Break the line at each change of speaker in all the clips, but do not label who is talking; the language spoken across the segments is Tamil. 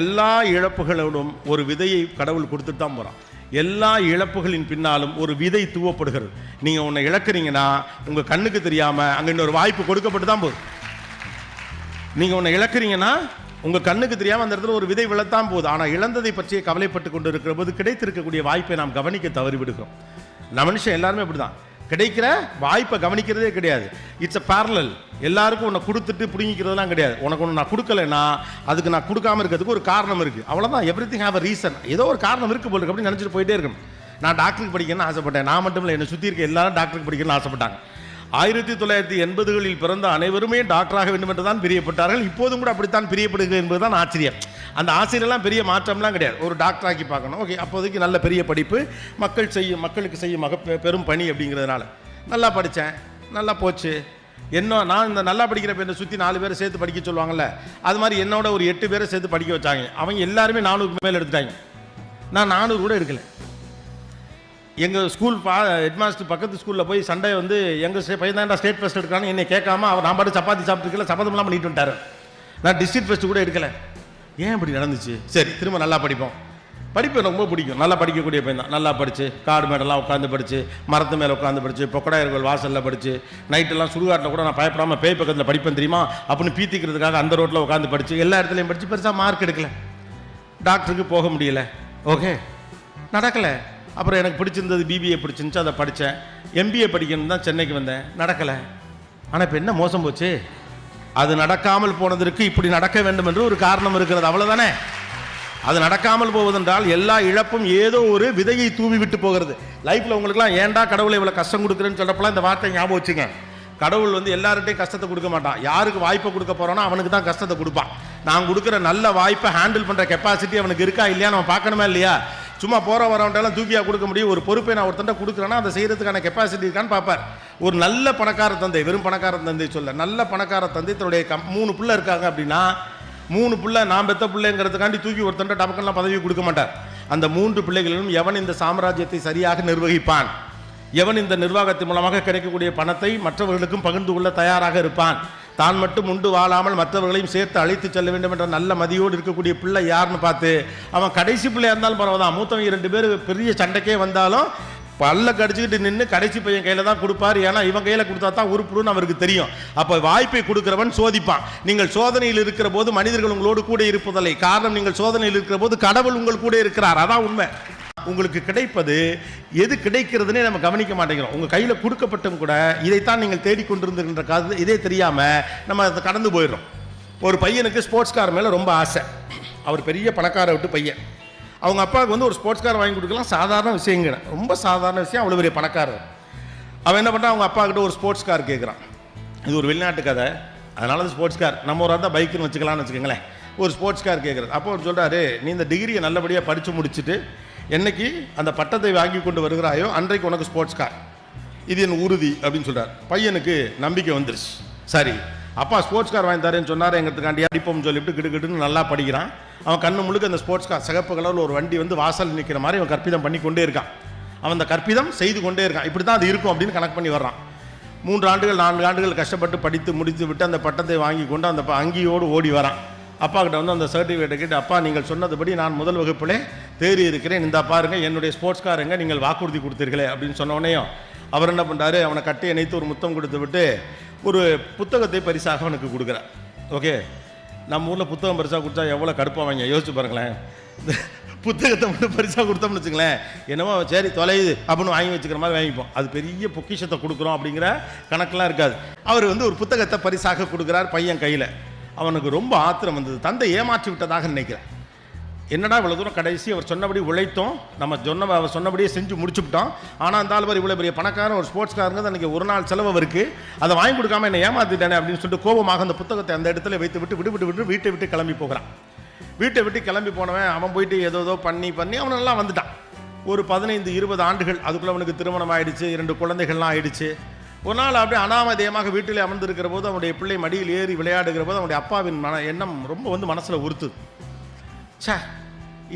எல்லா இழப்புகளோடும் ஒரு விதையை கடவுள் கொடுத்துட்டு தான் போகிறான். எல்லா இழப்புகளின் பின்னாலும் ஒரு விதை தூவப்படுகிறது. நீங்கள் உன்னை இழக்கிறீங்கன்னா உங்கள் கண்ணுக்கு தெரியாமல் அங்கே இன்னொரு வாய்ப்பு கொடுக்கப்பட்டு தான் போகுது. நீங்கள் உன்னை இழக்கிறீங்கன்னா உங்கள் கண்ணுக்கு தெரியாமல் அந்த இடத்துல ஒரு விதை விழத்தான் போகுது. ஆனால் இழந்ததை பற்றிய கவலைப்பட்டு கொண்டு இருக்கிற போது கிடைத்திருக்கக்கூடிய வாய்ப்பை நாம் கவனிக்க தவறிவிடுகிறோம். நம்ம மனுஷன் எல்லாருமே அப்படி தான், கிடைக்கிற வாய்ப்பை கவனிக்கிறதே கிடையாது. It's a parallel. எல்லாருக்கும் உன்னை கொடுத்துட்டு பிடிங்கிறதுலாம் கிடையாது. உனக்கு ஒன்று நான் கொடுக்கலைன்னா அதுக்கு நான் கொடுக்காம இருக்கிறதுக்கு ஒரு காரணம் இருக்குது, அவ்வளோதான். Every thing have a reason. ஏதோ ஒரு காரணம் இருக்குது போல இருக்கு அப்படின்னு நினச்சிட்டு போயிட்டே இருக்கணும். நான் டாக்டருக்கு படிக்கணும்னு ஆசைப்பட்டேன். நான் மட்டும் இல்லை, என்னை சுற்றி இருக்க எல்லாரும் டாக்டருக்கு படிக்கணும்னு ஆசைப்பட்டாங்க. 1980களில் பிறந்த அனைவருமே டாக்டராக வேண்டும் என்று தான் பிரியப்பட்டார்கள். இப்போதும் கூட அப்படித்தான் பிரியப்படுகிறது என்பதுதான் ஆச்சரியம். அந்த ஆசிரியர்லாம் பெரிய மாற்றம்லாம் கிடையாது. ஒரு டாக்டராக்கி பார்க்கணும், ஓகே, அப்போதைக்கு நல்ல பெரிய படிப்பு, மக்களுக்கு செய்யும் பெரும் பணி அப்படிங்கிறதுனால நல்லா படித்தேன், நல்லா போச்சு. நான் இந்த நல்லா படிக்கிற பேரை சுற்றி 4 பேரை சேர்த்து படிக்க சொல்லுவாங்கள்ல, அது மாதிரி என்னோட ஒரு 8 பேரை சேர்த்து படிக்க வச்சாங்க. அவங்க எல்லாருமே 400க்கு மேலே எடுத்துட்டாங்க. நான் 400 கூட எடுக்கலை. எங்கள் ஸ்கூல் ஹெட்மாஸ்டர் பக்கத்து ஸ்கூலில் போய் சண்டை வந்து எங்கள் பையன் தான் ஸ்டேட் ஃபஸ்ட் எடுக்கிறான்னு என்னை கேட்காம அவர் நான் பாட்டு சப்பாத்தி சாப்பிட்டுருக்கல, சபதம்லாம் பண்ணிட்டு வந்துட்டார். நான் டிஸ்ட்ரிக்ட் ஃபஸ்ட்டு கூட எடுக்கலை. ஏன் இப்படி நடந்துச்சு? சரி, திரும்ப நல்லா படிப்போம். படிப்பு எனக்கு ரொம்ப பிடிக்கும். நல்லா படிக்கக்கூடிய பையன் தான். நல்லா படித்து காடு மேடெல்லாம் உட்காந்து படித்து, மரத்து மேலே உட்காந்து படித்து, பொக்கடாயர்கள் வாசலில் படித்து, நைட்டெல்லாம் சுடுகாட்டில் கூட நான் பயப்படாமல் பேய் பக்கத்தில் படிப்பேன் தெரியுமா அப்படின்னு பீத்திக்கிறதுக்காக அந்த ரோட்டில் உட்காந்து படித்து, எல்லா இடத்துலையும் படித்து பெருசாக மார்க் எடுக்கலை. டாக்டருக்கு போக முடியல, ஓகே, நடக்கலை. அப்புறம் எனக்கு பிடிச்சிருந்தது பிபிஏ பிடிச்சிருந்துச்சு, அதை படித்தேன். எம்பிஏ படிக்கணும் தான் சென்னைக்கு வந்தேன், நடக்கலை. ஆனால் இப்போ என்ன மோசம் போச்சு? அது நடக்காமல் போனதற்கு இப்படி நடக்க வேண்டும் என்று ஒரு காரணம் இருக்கிறது, அவ்வளோதானே. அது நடக்காமல் போவதென்றால் எல்லா இழப்பும் ஏதோ ஒரு விதையை தூவி விட்டு போகிறது. லைஃப்பில் உங்களுக்குலாம் ஏன்டா கடவுளை இவ்வளோ கஷ்டம் கொடுக்குறேன்னு சொல்கிறப்பெல்லாம் இந்த வார்த்தை ஞாபகம் வச்சுங்க. கடவுள் வந்து எல்லார்ட்டையும் கஷ்டத்தை கொடுக்க மாட்டான். யாருக்கு வாய்ப்பை கொடுக்க போகிறோன்னா அவனுக்கு தான் கஷ்டத்தை கொடுப்பான். நான் கொடுக்குற நல்ல வாய்ப்பை ஹேண்டில் பண்ணுற கெப்பாசிட்டி அவனுக்கு இருக்கா இல்லையா நம்ம பார்க்கணுமா இல்லையா? சும்மா போகிற வரவன்ட்டெல்லாம் தூக்கியாக கொடுக்க முடியும். ஒரு பொறுப்பை நான் ஒருத்தண்ட கொடுக்குறேன்னா அதை செய்கிறதுக்கான கெப்பாசிட்டி இருக்கான்னு பார்ப்பார். ஒரு நல்ல பணக்கார தந்தை, வெறும் பணக்கார தந்தை சொல்ல, நல்ல பணக்கார தந்தை தன்னுடைய 3 பிள்ளை இருக்காங்க அப்படின்னா 3 பிள்ளை நான் பெத்த பிள்ளைங்கிறதுக்காண்டி தூக்கி ஒருத்தண்ட டபக்கெல்லாம் பதவி கொடுக்க மாட்டார். அந்த 3 பிள்ளைகளிலும் எவன் இந்த சாம்ராஜ்யத்தை சரியாக நிர்வகிப்பான், எவன் இந்த நிர்வாகத்தின் மூலமாக கிடைக்கக்கூடிய பணத்தை மற்றவர்களுக்கும் பகிர்ந்து கொள்ள தயாராக இருப்பான், தான் மட்டும் உண்டு வாழாமல் மற்றவர்களையும் சேர்த்து அழைத்து செல்ல வேண்டும் என்ற நல்ல மதியோடு இருக்கக்கூடிய பிள்ளை யாருன்னு பார்த்து, அவன் கடைசி பிள்ளையாக இருந்தாலும் பரவாதான், மூத்தவங்க 2 பேர் பெரிய சண்டைக்கே வந்தாலும் பல்ல கடிச்சுக்கிட்டு நின்று கடைசி பையன் கையில் தான் கொடுப்பார். ஏன்னா இவன் கையில் கொடுத்தா தான் உருப்புடுன்னு அவருக்கு தெரியும். அப்போ வாய்ப்பை கொடுக்கிறவன் சோதிப்பான். நீங்கள் சோதனையில் இருக்கிற போது மனிதர்கள் உங்களோடு கூட இருப்பதில்லை. காரணம், நீங்கள் சோதனையில் இருக்கிற போது கடவுள் உங்கள் கூட இருக்கிறார். அதான் உண்மை. உங்களுக்கு கிடைப்பது எது கிடைக்கிறதுனே நம்ம கவனிக்க மாட்டேங்கிறோம். உங்கள் கையில் கொடுக்கப்பட்டும் கூட இதைத்தான் நீங்கள் தேடிக்கொண்டிருந்துகின்ற காது, இதே தெரியாமல் நம்ம அதை கடந்து போயிடுறோம். ஒரு பையனுக்கு ஸ்போர்ட்ஸ் கார் மேலே ரொம்ப ஆசை. அவர் பெரிய பணக்கார விட்டு பையன். அவங்க அப்பாவுக்கு வந்து ஒரு ஸ்போர்ட்ஸ் கார் வாங்கி கொடுக்கலாம் சாதாரண விஷயங்க, ரொம்ப சாதாரண விஷயம். அவ்வளோ பெரிய பணக்காரர். அவன் என்ன பண்ணுறான், அவங்க அப்பா கிட்ட ஒரு ஸ்போர்ட்ஸ் கார் கேட்குறான். இது ஒரு வெளிநாட்டு கதை, அதனால அது ஸ்போர்ட்ஸ் கார். நம்ம ஒரு தான் பைக்குன்னு வச்சுக்கலாம்னு வச்சுக்கோங்களேன். ஒரு ஸ்போர்ட்ஸ் கார் கேட்குறது. அப்போ அவர் சொல்கிறாரு, நீ இந்த டிகிரியை நல்லபடியாக படித்து முடிச்சுட்டு என்னைக்கு அந்த பட்டத்தை வாங்கி கொண்டு வருகிறாயோ அன்றைக்கு உனக்கு ஸ்போர்ட்ஸ் கார், இது என் உறுதி அப்படின்னு சொல்கிறார். பையனுக்கு நம்பிக்கை வந்துருச்சு. சரி, அப்பா ஸ்போர்ட்ஸ் கார் வாங்கி தரேன்னு சொன்னார், எங்கிறதுக்காண்டி அடிப்போம்னு சொல்லிவிட்டு கிட்டுக்கிட்டுன்னு நல்லா படிக்கிறான். அவன் கண்ணு முழுக்க அந்த ஸ்போர்ட்ஸ் கார், சிகப்பு கலரில் ஒரு வண்டி வந்து வாசல் நிற்கிற மாதிரி அவன் கற்பிதம் பண்ணி கொண்டே இருக்கான். அவன் அந்த கற்பிதம் செய்து கொண்டே இருக்கான். இப்படி தான் அது இருக்கும் அப்படின்னு கணக்கு பண்ணி வர்றான். 3 ஆண்டுகள் 4 ஆண்டுகள் கஷ்டப்பட்டு படித்து முடித்து விட்டு அந்த பட்டத்தை வாங்கி கொண்டு அந்த அங்கியோடு ஓடி வரான். அப்பா கிட்ட வந்து அந்த சர்டிஃபிகேட்டை கேட்டு, அப்பா நீங்கள் சொன்னதுபடி நான் முதல் வகுப்பிலே தேறி இருக்கிறேன், இந்த பாருங்க என்னுடைய ஸ்போர்ட்ஸ் காருங்க, நீங்கள் வாக்குறுதி கொடுத்தீர்களே அப்படின்னு சொன்னோடனேயும் அவர் என்ன பண்ணுறாரு, அவனை கட்டி இணைத்து ஒரு முத்தம் கொடுத்து விட்டு ஒரு புத்தகத்தை பரிசாக அவனுக்கு கொடுக்குறார். ஓகே, நம்ம ஊரில் புத்தகம் பரிசாக கொடுத்தா எவ்வளோ கடுப்பாவாங்க யோசிச்சு பாருங்களேன். புத்தகத்தை மட்டும் பரிசாக கொடுத்தோம்னு வச்சுங்களேன், என்னமோ சரி தொலையுது அப்படின்னு வாங்கி வச்சுக்கிற மாதிரி வாங்கிப்போம். அது பெரிய பொக்கிஷத்தை கொடுக்குறோம் அப்படிங்கிற கணக்கெலாம் இருக்காது. அவர் வந்து ஒரு புத்தகத்தை பரிசாக கொடுக்குறார் பையன் கையில். அவனுக்கு ரொம்ப ஆத்திரம் வந்தது. தந்தை ஏமாற்றி விட்டதாக நினைக்கிறேன். என்னடா இவ்வளோ தூரம் கடைசி அவர் சொன்னபடி உழைத்தோம், நம்ம அவர் சொன்னபடியே செஞ்சு முடிச்சுவிட்டோம். ஆனால் அந்த ஆள் இவ்வளோ பெரிய பணக்காரன், ஒரு ஸ்போர்ட்ஸ் காருங்க, அன்றைக்கி ஒரு நாள் செலவு இருக்குது, அதை வாங்கி கொடுக்காம என்னை ஏமாற்றிட்டானே அப்படின்னு சொல்லிட்டு கோபமாக அந்த புத்தகத்தை அந்த இடத்துல வைத்து விட்டு வீட்டை விட்டு கிளம்பி போகிறான். வீட்டை விட்டு கிளம்பி போனவன் அவன் போயிட்டு ஏதோ பண்ணி அவன் நல்லா வந்துட்டான். ஒரு 15-20 ஆண்டுகள் அதுக்குள்ளே அவனுக்கு திருமணம் ஆகிடுச்சு, 2 குழந்தைகள்லாம் ஆகிடுச்சு. ஒரு நாள் அப்படியே அனாமதேயமாக வீட்டிலே அமர்ந்திருக்கிற போது அவனுடைய பிள்ளை மடியில் ஏறி விளையாடுகிற போது அவனுடைய அப்பாவின் எண்ணம் ரொம்ப வந்து மனசில் உறுத்துது. சே,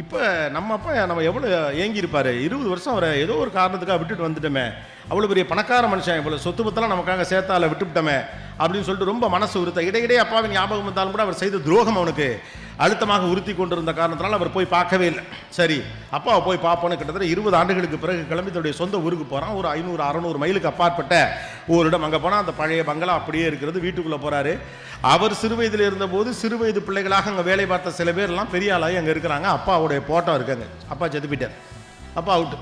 இப்போ நம்ம அப்பா நம்ம எவ்வளோ ஏங்கியிருப்பார், 20 வருஷம் அவரை ஏதோ ஒரு காரணத்துக்காக விட்டுட்டு வந்துட்டோமே, அவ்வளோ பெரிய பணக்கார மனுஷன், இவ்வளோ சொத்து பத்தெல்லாம் நமக்காக சேர்த்தால விட்டுவிட்டோமே அப்படின்னு சொல்லிட்டு ரொம்ப மனசு உறுத்த. இடையிடையே அப்பாவின் ஞாபகம் வந்தாலும் கூட அவர் செய்த துரோகம் அவனுக்கு அழுத்தமாக உறுத்தி கொண்டிருந்த காரணத்தினால் அவர் போய் பார்க்கவே இல்லை. சரி, அப்பாவை போய் பார்ப்போன்னு கிட்டத்தட்ட 20 ஆண்டுகளுக்கு பிறகு கிளம்பி தன்னுடைய சொந்த ஊருக்கு போகிறான். ஒரு 500-600 மைலுக்கு அப்பாற்பட்ட ஊரிடம். அங்கே போனால் அந்த பழைய பங்களா அப்படியே இருக்கிறது. வீட்டுக்குள்ளே போகிறாரு. அவர் சிறு வயதில் இருந்தபோது சிறு வயது பிள்ளைகளாக அங்கே வேலை பார்த்த சில பேர்லாம் பெரிய ஆளாகி அங்கே இருக்கிறாங்க. அப்பாவுடைய போட்டோ இருக்காங்க. அப்பா செத்து போயிட்டார். அப்பா அவுட்டு.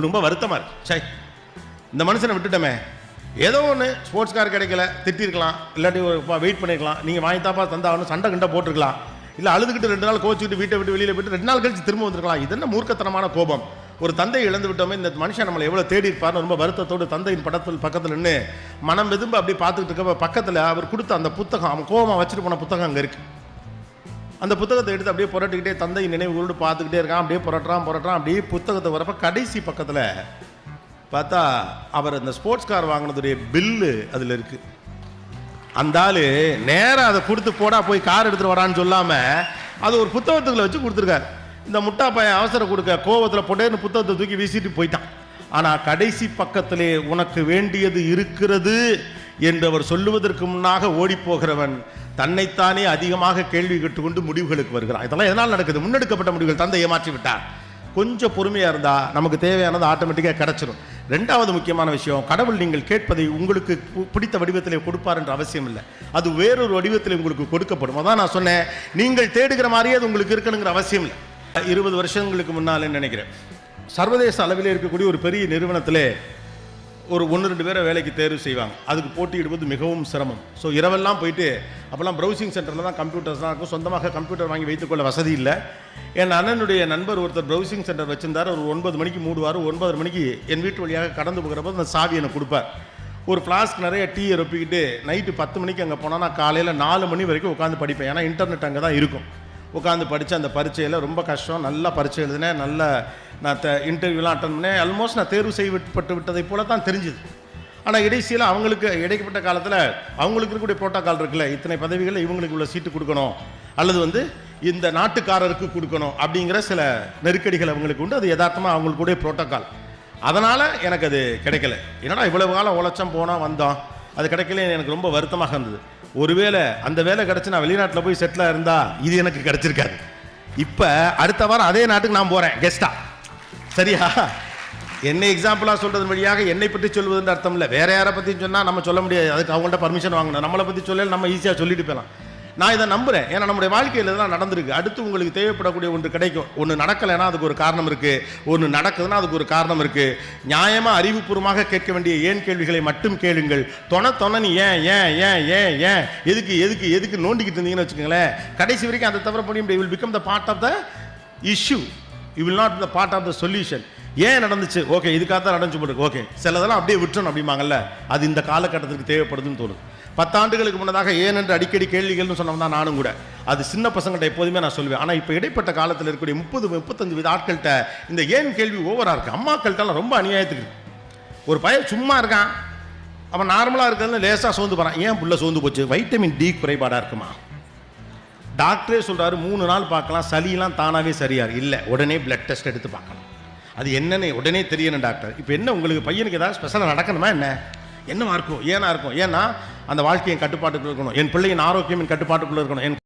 ரொம்ப வருத்தமாக இருக்கு. சரி, இந்த மனுஷனை விட்டுட்டோமே, ஏதோ ஒன்று ஸ்போர்ட்ஸ் கார் கிடைக்கல, திட்டிருக்கலாம், இல்லாட்டி வெயிட் பண்ணிருக்கலாம், நீங்கள் வாங்கித்தாப்பா தந்தாவணும், சண்டை கிண்டை போட்டிருக்கலாம், இல்லை அழுதுகிட்டு 2 நாள் கோச்சிக்கிட்டு வீட்டை விட்டு வெளியில் போயிட்டு 2 நாள் கழிச்சு திரும்ப வந்திருக்கலாம். இது என்ன மூர்க்கத்தனமான கோபம்? ஒரு தந்தையை இழந்து விட்டோமே, இந்த மனுஷன் நம்மளை எவ்வளோ தேடி இருப்பார்னு ரொம்ப வருத்தத்தோடு தந்தையின் பக்கத்தில் நின்று மனம் வெதும்ப அப்படி பார்த்துக்கிட்டு இருக்க பக்கத்தில் அவர் கொடுத்த அந்த புத்தகம், அவன் கோபமாக வச்சுட்டு போன புத்தகம் அங்கே இருக்குது. அந்த புத்தகத்தை எடுத்து அப்படியே புரட்டிக்கிட்டே தந்தை நினைவுகளோடு பார்த்துக்கிட்டே இருக்கான். அப்படியே புரட்டுறான். அப்படியே புத்தகத்தை வரப்போ கடைசி பக்கத்தில் பார்த்தா அவர் அந்த ஸ்போர்ட்ஸ் கார் வாங்கினதுடைய பில்லு அதில் இருக்கு. அந்த ஆளு நேராக அதை கொடுத்து போடா போய் கார் எடுத்துட்டு வரான்னு சொல்லாம அது ஒரு புத்தகத்துக்குள்ள வச்சு கொடுத்துருக்காரு. இந்த முட்டா பையன் அவசரம் கொடுக்க கோவத்தில் போட்டேன்னு புத்தகத்தை தூக்கி வீசிட்டு போயிட்டான். ஆனால் கடைசி பக்கத்திலே உனக்கு வேண்டியது இருக்கிறது என்று அவர் சொல்லுவதற்கு முன்னாக ஓடி போகிறவன் தன்னைத்தானே அதிகமாக கேள்வி கேட்டுக்கொண்டு முடிவுகளுக்கு வருகிறான். இதெல்லாம் எதனால் நடக்குது? முன்னெடுக்கப்பட்ட முடிவுகள். தந்தை ஏமாற்றி விட்டார். கொஞ்சம் பொறுமையாக இருந்தால் நமக்கு தேவையானது ஆட்டோமேட்டிக்காக கிடைச்சிடும். 2வது முக்கியமான விஷயம், கடவுள் நீங்கள் கேட்பதை உங்களுக்கு பிடித்த வடிவத்திலே கொடுப்பார் என்ற அவசியம் இல்லை. அது வேறொரு வடிவத்தில் உங்களுக்கு கொடுக்கப்படும். அதான் நான் சொன்னேன், நீங்கள் தேடுகிற மாதிரியே அது உங்களுக்கு இருக்கணுங்கிற அவசியம் இல்லை. 20 வருஷங்களுக்கு முன்னாலே நினைக்கிறேன், சர்வதேச அளவில் இருக்கக்கூடிய ஒரு பெரிய நிறுவனத்திலே ஒரு 1-2 பேரை வேலைக்கு தேர்வு செய்வாங்க. அதுக்கு போட்டியிடுவது மிகவும் சிரமம். ஸோ இரவெல்லாம் போயிட்டு, அப்போல்லாம் ப்ரௌசிங் சென்டரில் தான் கம்ப்யூட்டர்ஸ்லாம் இருக்கும். சொந்தமாக கம்ப்யூட்டர் வாங்கி வைத்துக்கொள்ள வசதி இல்லை. என் அண்ணனுடைய நண்பர் ஒருத்தர் ப்ரௌசிங் சென்டர் வச்சிருந்தார். ஒரு 9 மணிக்கு மூடுவார். 9:30 மணிக்கு என் வீட்டு வழியாக கடந்து போகிறப்ப அந்த சாவி எனக்கு கொடுப்பார். ஒரு ஃப்ளாஸ்க் நிறைய டீயை ரொப்பிக்கிட்டு நைட்டு 10 மணிக்கு அங்கே போனால் நான் காலையில் 4 மணி வரைக்கும் உட்காந்து படிப்பேன். ஏன்னா இன்டர்நெட் அங்கே தான் இருக்கும். உட்காந்து படித்து அந்த பரீட்சையில் ரொம்ப கஷ்டம், நல்லா பரீட்சை எழுதினேன், நல்ல நான் இன்டர்வியூலாம் அட்டன் பண்ணேன். ஆல்மோஸ்ட் நான் தேர்வு செய்யப்பட்டு விட்டதை போல தான் தெரிஞ்சுது. ஆனால் இடைசியில் அவங்களுக்கு இடைப்பட்ட காலத்தில் அவங்களுக்கு இருக்கக்கூடிய புரோட்டோக்கால் இருக்குல்ல, இத்தனை பதவிகளில் இவங்களுக்கு உள்ள சீட்டு கொடுக்கணும், அல்லது இந்த நாட்டுக்காரருக்கு கொடுக்கணும் அப்படிங்கிற சில நெருக்கடிகள் அவங்களுக்கு உண்டு. அது யதார்த்தமாக அவங்களுக்குடைய புரோட்டோக்கால். அதனால் எனக்கு அது கிடைக்கல. என்னடா இவ்வளவு காலம் உழைச்சம் போனால் வந்தோம், அது கிடைக்கல. எனக்கு ரொம்ப வருத்தமாக இருந்தது. ஒருவேளை அந்த வேலை கிடச்சி நான் வெளிநாட்டில் போய் செட்டிலாக இருந்தால் இது எனக்கு கிடச்சிருக்காது. இப்போ அடுத்த வாரம் அதே நாட்டுக்கு நான் போகிறேன் கெஸ்டா. சரியா? என்னை எக்ஸாம்பிளாக சொல்கிறது வழியாக என்னை பற்றி சொல்வதுன்னு அர்த்தம் இல்லை. வேறு யாரை பற்றி சொன்னால் நம்ம சொல்ல முடியாது. அதுக்கு அவங்கள்ட்ட பர்மிஷன் வாங்கணும். நம்மளை பற்றி சொல்லல நம்ம ஈஸியாக சொல்லிட்டு போகலாம். நான் இதை நம்புகிறேன். ஏன்னா நம்முடைய வாழ்க்கையில் இதெல்லாம் நடந்திருக்கு. அடுத்து உங்களுக்கு தேவைப்படக்கூடிய ஒன்று கிடைக்கும். ஒன்று நடக்கலைன்னா அதுக்கு ஒரு காரணம் இருக்குது. ஒன்று நடக்குதுன்னா அதுக்கு ஒரு காரணம் இருக்குது. நியாயமாக அறிவுபூர்வமாக கேட்க வேண்டிய ஏன் கேள்விகளை மட்டும் கேளுங்கள். நீ ஏன் எதுக்கு நோண்டிக்கிட்டு இருந்தீங்கன்னு வச்சுக்கோங்களேன், கடைசி வரைக்கும் அதை தவிர பண்ணி will become the part of the issue. You will not the part of the solution. ஏன் நடந்துச்சு? ஓகே, இதுக்காக தான் நடந்துச்சு போட்டு ஓகே, சிலதெல்லாம் அப்படியே விட்டுறணும் அப்படிம்பாங்கல்ல, அது இந்த காலகட்டத்துக்கு தேவைப்படுதுன்னு தோணுது. 10 ஆண்டுகளுக்கு முன்னதாக ஏன் என்று அடிக்கடி கேள்விகள்னு சொன்னோம் தான் நானும் கூட. அது சின்ன பசங்கள்ட்ட எப்போதுமே நான் சொல்லுவேன். ஆனால் இப்போ இடைப்பட்ட காலத்தில் இருக்கக்கூடிய 30-35 வித ஆட்கள்கிட்ட இந்த ஏன் கேள்வி ஓவராக இருக்குது. அம்மாக்கள்கிட்டலாம் ரொம்ப அநியாயத்துக்கு. ஒரு பையன் சும்மா இருக்கான், அவன் நார்மலாக இருக்கிறதுன்னு லேசாக சோர்ந்து போகிறான். ஏன் புள்ள சோர்ந்து போச்சு? வைட்டமின் டி குறைபாடாக இருக்குமா? டாக்டரே சொல்கிறாரு 3 நாள் பார்க்கலாம், சளியெல்லாம் தானாகவே சரியாரு. இல்லை, உடனே பிளட் டெஸ்ட் எடுத்து பார்க்கணும். அது என்னன்னு உடனே தெரியணும் டாக்டர். இப்போ என்ன உங்களுக்கு பையனுக்கு ஏதாவது ஸ்பெஷலாக நடக்கணுமா என்னவா இருக்கும்? ஏன்னா இருக்கும். ஏன்னா அந்த வாழ்க்கையின் கட்டுப்பாட்டுக்குள்ள இருக்கணும். என் பிள்ளையின் ஆரோக்கியம் என் கட்டுப்பாட்டுக்குள்ள இருக்கணும். என்